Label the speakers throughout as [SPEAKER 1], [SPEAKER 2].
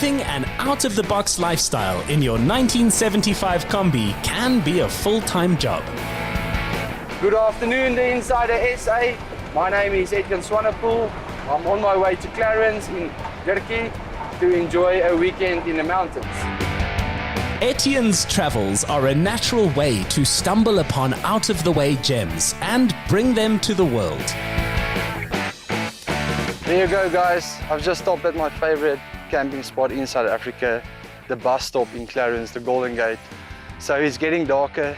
[SPEAKER 1] Living an out-of-the-box lifestyle in your 1975 Kombi can be a full-time job.
[SPEAKER 2] Good afternoon, the Insider SA. My name is Etienne Swanepoel. I'm on my way to Clarens in Dirkie to enjoy a weekend in the mountains.
[SPEAKER 1] Etienne's travels are a natural way to stumble upon out-of-the-way gems and bring them to the world.
[SPEAKER 2] There you go, guys. I've just stopped at my favorite camping spot in South Africa, the bus stop in Clarens, the Golden Gate. So it's getting darker.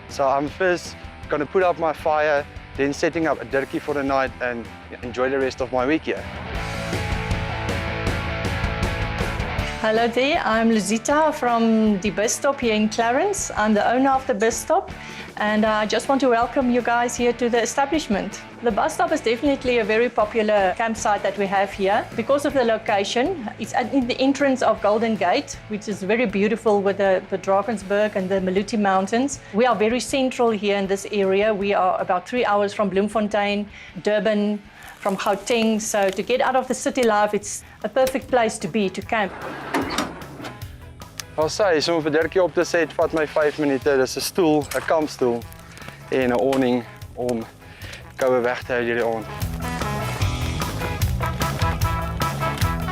[SPEAKER 2] So I'm first gonna put up my fire, then setting up a Dirkie for the night and enjoy the rest of my week here.
[SPEAKER 3] Hello there, I'm Luzita from the bus stop here in Clarens. I'm the owner of the bus stop and I just want to welcome you guys here to the establishment. The bus stop is definitely a very popular campsite that we have here because of the location. It's at the entrance of Golden Gate, which is very beautiful with the Drakensberg and the Maluti Mountains. We are very central here in this area. We are about 3 hours from Bloemfontein, Durban, from Gauteng. So to get out of the city life, it's a perfect place to be, to camp.
[SPEAKER 2] I'll say, so om vir Dirkie op te set, vat my 5 minute. Dis 'n stoel, 'n kampstoel en 'n awning om koue weg te hou hierdie aand.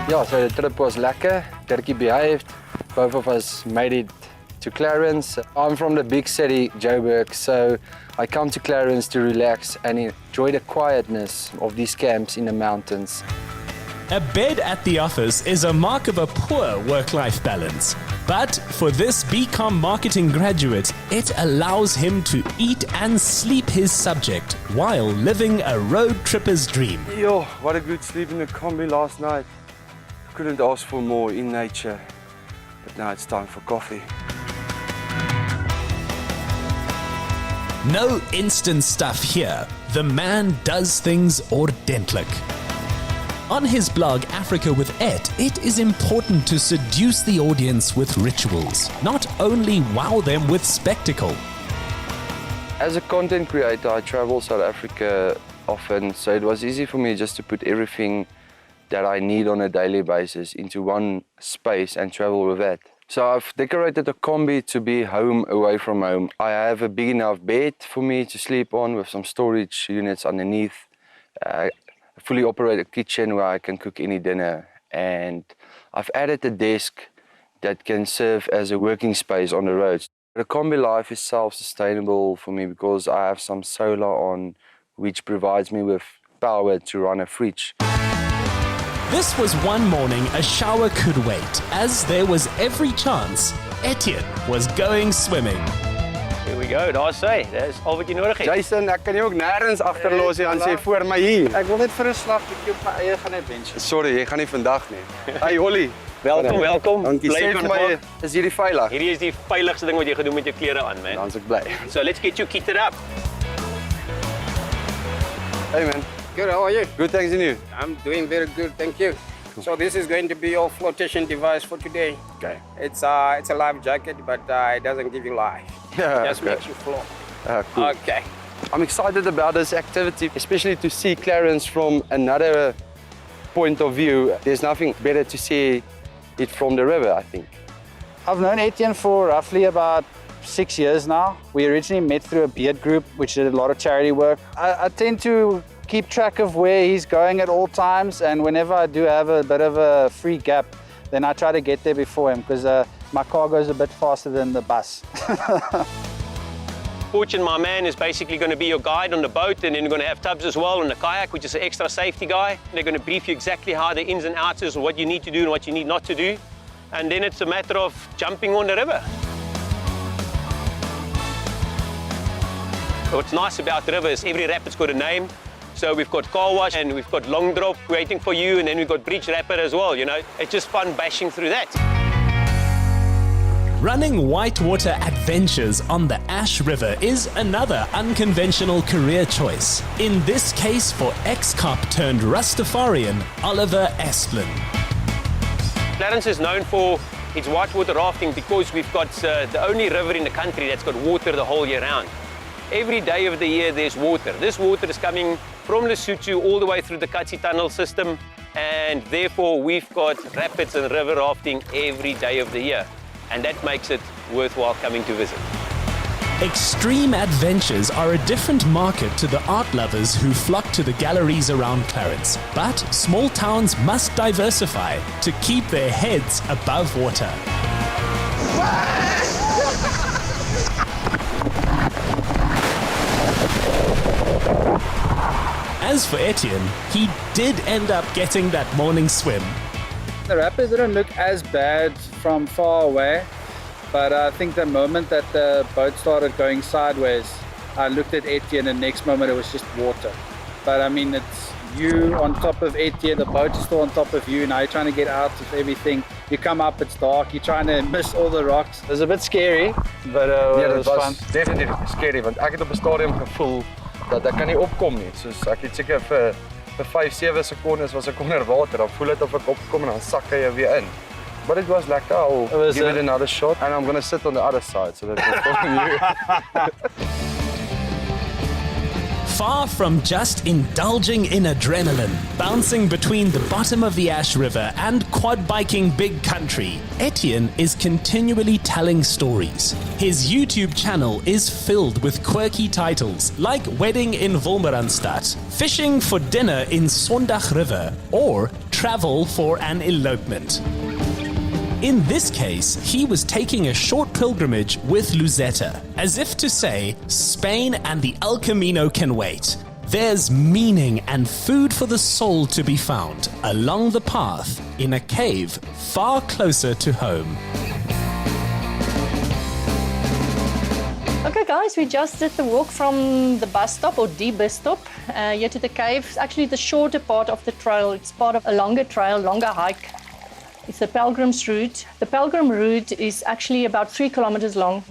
[SPEAKER 2] Ja, so the trip was lekker. Dirkie behaved. Both of us made it to Clarens. I'm from the big city, Joburg, so I come to Clarens to relax and enjoy the quietness of these camps in the mountains.
[SPEAKER 1] A bed at the office is a mark of a poor work-life balance. But for this BCom marketing graduate, it allows him to eat and sleep his subject while living a road tripper's dream.
[SPEAKER 2] Yo, what a good sleep in the Kombi last night. Couldn't ask for more in nature. But now it's time for coffee.
[SPEAKER 1] No instant stuff here. The man does things ordentlik. On his blog, Africa with Et, it is important to seduce the audience with rituals, not only wow them with spectacle.
[SPEAKER 2] As a content creator, I travel South Africa often, so it was easy for me just to put everything that I need on a daily basis into one space and travel with that. So I've decorated a Kombi to be home away from home. I have a big enough bed for me to sleep on with some storage units underneath. A fully operated kitchen where I can cook any dinner. And I've added a desk that can serve as a working space on the roads. The Kombi life is self-sustainable for me because I have some solar on, which provides me with power to run a fridge.
[SPEAKER 1] This was one morning a shower could wait, as there was every chance Etienne was going swimming.
[SPEAKER 4] Here we go, daar sê, dis al wat jy nodig het.
[SPEAKER 2] Jason, ek kan jou ook nêrens agterlos hier en sê voor my hier.
[SPEAKER 5] Ek wil net vir 'n slag bietjie op my eie gaan adventure.
[SPEAKER 2] Sorry, jy gaan nie vandag nie. Hey Holly.
[SPEAKER 4] Welkom, welkom.
[SPEAKER 2] Dankie. Sê vir my, is hierdie veilig?
[SPEAKER 4] Hierdie is die veiligste ding wat jy gedoen met jou klere aan, man.
[SPEAKER 2] Dan's ek bly.
[SPEAKER 4] So let's get you kitted up.
[SPEAKER 2] Hey man.
[SPEAKER 5] Good, how are you?
[SPEAKER 2] Good, thanks and you.
[SPEAKER 5] I'm doing very good, thank you. So this is going to be your flotation device for today.
[SPEAKER 2] Okay.
[SPEAKER 5] It's a life jacket, but it doesn't give you life.
[SPEAKER 2] Yeah,
[SPEAKER 5] It just
[SPEAKER 2] okay.
[SPEAKER 5] makes you float.
[SPEAKER 2] Cool.
[SPEAKER 5] Okay.
[SPEAKER 2] I'm excited about this activity, especially to see Clarens from another point of view. There's nothing better to see it from the river, I think.
[SPEAKER 6] I've known Etienne for roughly about 6 years now. We originally met through a beard group, which did a lot of charity work. I tend to keep track of where he's going at all times, and whenever I do have a bit of a free gap, then I try to get there before him because my car goes a bit faster than the bus.
[SPEAKER 4] Fortune, my man, is basically going to be your guide on the boat, and then you're going to have Tubbs as well on the kayak, which is an extra safety guy. They're going to brief you exactly how the ins and outs is, what you need to do and what you need not to do. And then it's a matter of jumping on the river. What's nice about the river is every rapid's got a name. So we've got car wash and we've got long drop waiting for you, and then we've got bridge rapid as well, you know. It's just fun bashing through that.
[SPEAKER 1] Running whitewater adventures on the Ash River is another unconventional career choice. In this case for ex-cop turned Rastafarian Oliver Leshabane.
[SPEAKER 4] Clarens is known for its whitewater rafting because we've got the only river in the country that's got water the whole year round. Every day of the year there's water. This water is coming from Lesotho all the way through the Katsi Tunnel system and therefore we've got rapids and river rafting every day of the year, and that makes it worthwhile coming to visit.
[SPEAKER 1] Extreme adventures are a different market to the art lovers who flock to the galleries around Clarens. But small towns must diversify to keep their heads above water. As for Etienne, he did end up getting that morning swim.
[SPEAKER 6] The rapids didn't look as bad from far away, but I think the moment that the boat started going sideways, I looked at Etienne and the next moment it was just water. But I mean, it's you on top of Etienne, the boat is still on top of you, now you're trying to get out of everything. You come up, it's dark, you're trying to miss all the rocks. It was a bit scary, but it was fun.
[SPEAKER 2] Definitely scary, want ek het op 'n stadium gevoel dat ek kan nie opkom nie. Soos ek het seker vir 5-7 sekondes was ek onder water, dan voel dit of ek opkom en dan sak jy weer in. But it was like, oh, give it another shot, and I'm gonna sit on the other side so that it's from you.
[SPEAKER 1] Far from just indulging in adrenaline, bouncing between the bottom of the Ash River and quad biking big country, Etienne is continually telling stories. His YouTube channel is filled with quirky titles like Wedding in Wolmerandstad, Fishing for Dinner in Sondag River, or Travel for an Elopement. In this case, he was taking a short pilgrimage with Luzetta, as if to say, Spain and the El Camino can wait. There's meaning and food for the soul to be found along the path in a cave far closer to home.
[SPEAKER 3] Okay guys, we just did the walk from the bus stop or the bus stop here to the cave. It's actually the shorter part of the trail. It's part of a longer trail, longer hike. It's the Pilgrim's Route. The Pilgrim Route is actually about 3 kilometers long.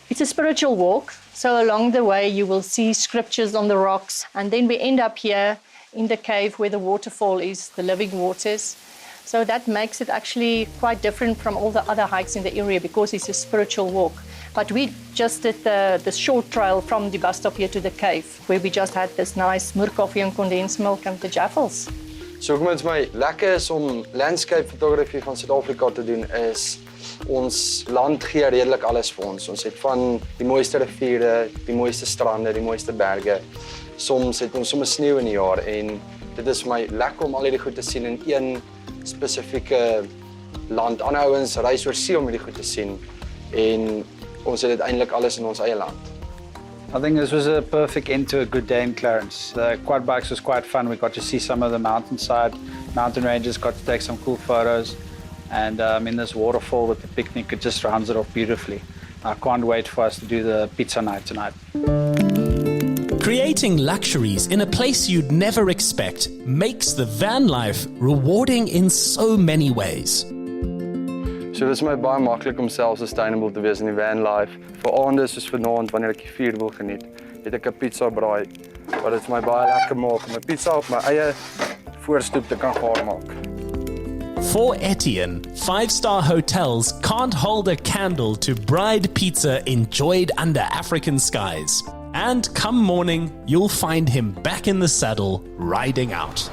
[SPEAKER 3] It's a spiritual walk, so along the way you will see scriptures on the rocks, and then we end up here in the cave where the waterfall is, the living waters. So that makes it actually quite different from all the other hikes in the area because it's a spiritual walk. But we just did the short trail from the bus stop here to the cave, where we just had this nice moer coffee and condensed milk and the jaffles.
[SPEAKER 2] So hoekom dit my lekker is om landscape photography van Suid-Afrika te doen is ons land gee redelik alles vir ons. Ons het van die mooiste riviere, die mooiste strande, die mooiste berge. Soms het ons sommer sneeu in die jaar en dit is vir my lekker om al hierdie goed te sien in een spesifieke land. Ander ouens reis oor see om hierdie goed te sien en ons het uiteindelik alles in ons eie land.
[SPEAKER 6] I think this was a perfect end to a good day in Clarens. The quad bikes was quite fun. We got to see some of the mountainside, mountain ranges, got to take some cool photos. And in this waterfall with the picnic, it just rounds it off beautifully. I can't wait for us to do the pizza night tonight.
[SPEAKER 1] Creating luxuries in a place you'd never expect makes the van life rewarding in so many ways.
[SPEAKER 2] So dit is my baie maklik om self-sustainable te wees in die van life. Vir aande soos vanaand wanneer ek die vuur wil geniet, het ek 'n pizza braai wat dit vir my baie lekker maak om 'n pizza op my eie voorstoep te kan gaar maak.
[SPEAKER 1] For Etienne, 5-star hotels can't hold a candle to braai'd pizza enjoyed under African skies. And come morning, you'll find him back in the saddle, riding out.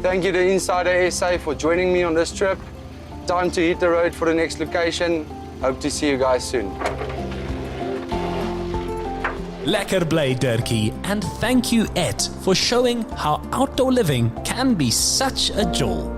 [SPEAKER 2] Thank you to Insider SA for joining me on this trip. Time to hit the road for the next location. Hope to see you guys soon.
[SPEAKER 1] Lekker braai'd Dirkie, and thank you Ed for showing how outdoor living can be such a jol.